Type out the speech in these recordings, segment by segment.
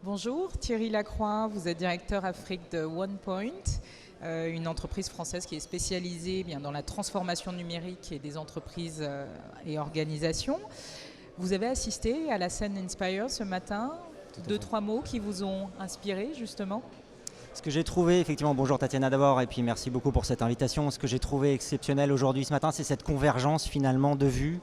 Bonjour, Thierry Lacroix, vous êtes directeur Afrique de OnePoint, une entreprise française qui est spécialisée dans la transformation numérique et des entreprises et organisations. Vous avez assisté à la scène Inspire ce matin. Deux, trois mots qui vous ont inspiré justement? Ce que j'ai trouvé, effectivement, bonjour Tatiana d'abord, et puis merci beaucoup pour cette invitation. Ce que j'ai trouvé exceptionnel aujourd'hui ce matin, c'est cette convergence finalement de vues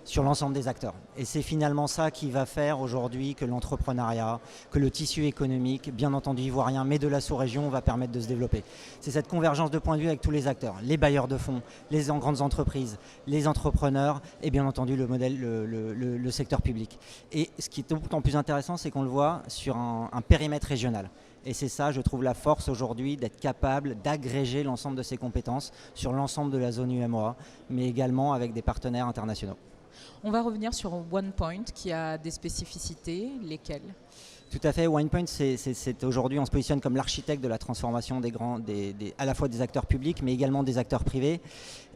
sur l'ensemble des acteurs. Et c'est finalement ça qui va faire aujourd'hui que l'entrepreneuriat, que le tissu économique, bien entendu ivoirien, mais de la sous-région, va permettre de se développer. C'est cette convergence de points de vue avec tous les acteurs, les bailleurs de fonds, les grandes entreprises, les entrepreneurs et bien entendu le modèle, le secteur public. Et ce qui est d'autant plus intéressant, c'est qu'on le voit sur un périmètre régional. Et c'est ça, je trouve, la force aujourd'hui d'être capable d'agréger l'ensemble de ces compétences sur l'ensemble de la zone UMOA, mais également avec des partenaires internationaux. On va revenir sur OnePoint qui a des spécificités, lesquelles? Tout à fait, OnePoint, c'est aujourd'hui, on se positionne comme l'architecte de la transformation à la fois des acteurs publics, mais également des acteurs privés.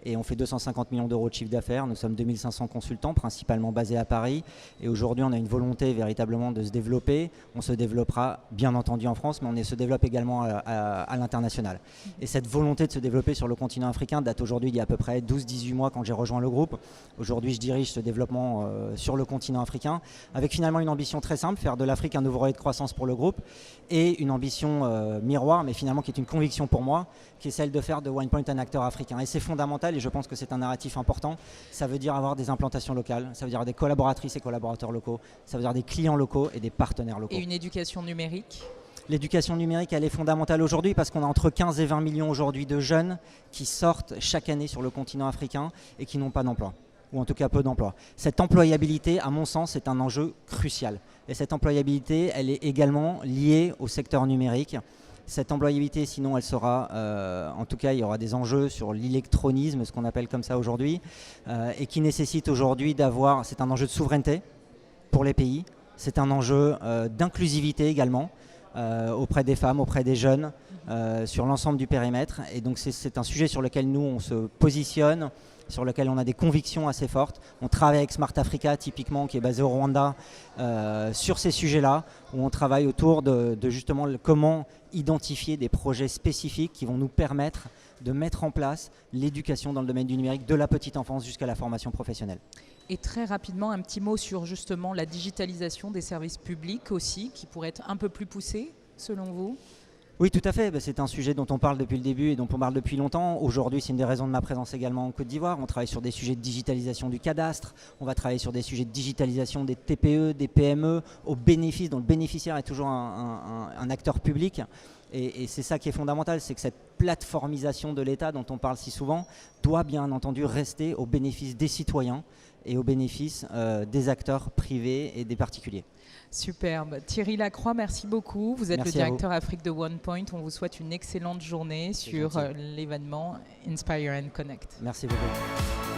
Et on fait 250 millions d'euros de chiffre d'affaires. Nous sommes 2500 consultants, principalement basés à Paris. Et aujourd'hui, on a une volonté véritablement de se développer. On se développera bien entendu en France, mais on se développe également à l'international. Et cette volonté de se développer sur le continent africain date aujourd'hui d'il y a à peu près 12-18 mois quand j'ai rejoint le groupe. Aujourd'hui, je dirige ce développement sur le continent africain, avec finalement une ambition très simple, faire de l'Afrique un nouveau relais de croissance pour le groupe, et une ambition miroir, mais finalement qui est une conviction pour moi, qui est celle de faire de OnePoint un acteur africain. Et c'est fondamental, et je pense que c'est un narratif important. Ça veut dire avoir des implantations locales, ça veut dire des collaboratrices et collaborateurs locaux, ça veut dire des clients locaux et des partenaires locaux. Et une éducation numérique? L'éducation numérique, elle est fondamentale aujourd'hui parce qu'on a entre 15 et 20 millions aujourd'hui de jeunes qui sortent chaque année sur le continent africain et qui n'ont pas d'emploi, ou en tout cas peu d'emploi. Cette employabilité, à mon sens, est un enjeu crucial. Et cette employabilité, elle est également liée au secteur numérique. Cette employabilité, sinon, elle sera, en tout cas, il y aura des enjeux sur l'électronisme, ce qu'on appelle comme ça aujourd'hui, et qui nécessite aujourd'hui d'avoir, c'est un enjeu de souveraineté pour les pays, c'est un enjeu d'inclusivité également, auprès des femmes, auprès des jeunes, sur l'ensemble du périmètre. Et donc c'est un sujet sur lequel nous, on se positionne, sur lequel on a des convictions assez fortes. On travaille avec Smart Africa, typiquement, qui est basé au Rwanda, sur ces sujets-là, où on travaille autour de justement comment identifier des projets spécifiques qui vont nous permettre de mettre en place l'éducation dans le domaine du numérique, de la petite enfance jusqu'à la formation professionnelle. Et très rapidement, un petit mot sur justement la digitalisation des services publics aussi, qui pourrait être un peu plus poussée, selon vous? Oui, tout à fait. C'est un sujet dont on parle depuis le début et dont on parle depuis longtemps. Aujourd'hui, c'est une des raisons de ma présence également en Côte d'Ivoire. On travaille sur des sujets de digitalisation du cadastre. On va travailler sur des sujets de digitalisation des TPE, des PME, au bénéfice, dont le bénéficiaire est toujours un acteur public. Et c'est ça qui est fondamental, c'est que cette plateformisation de l'État dont on parle si souvent doit bien entendu rester au bénéfice des citoyens et au bénéfice des acteurs privés et des particuliers. Superbe. Thierry Lacroix, merci beaucoup. Vous êtes Merci le directeur Afrique de OnePoint. On vous souhaite une excellente journée sur l'événement Inspire and Connect. Merci beaucoup.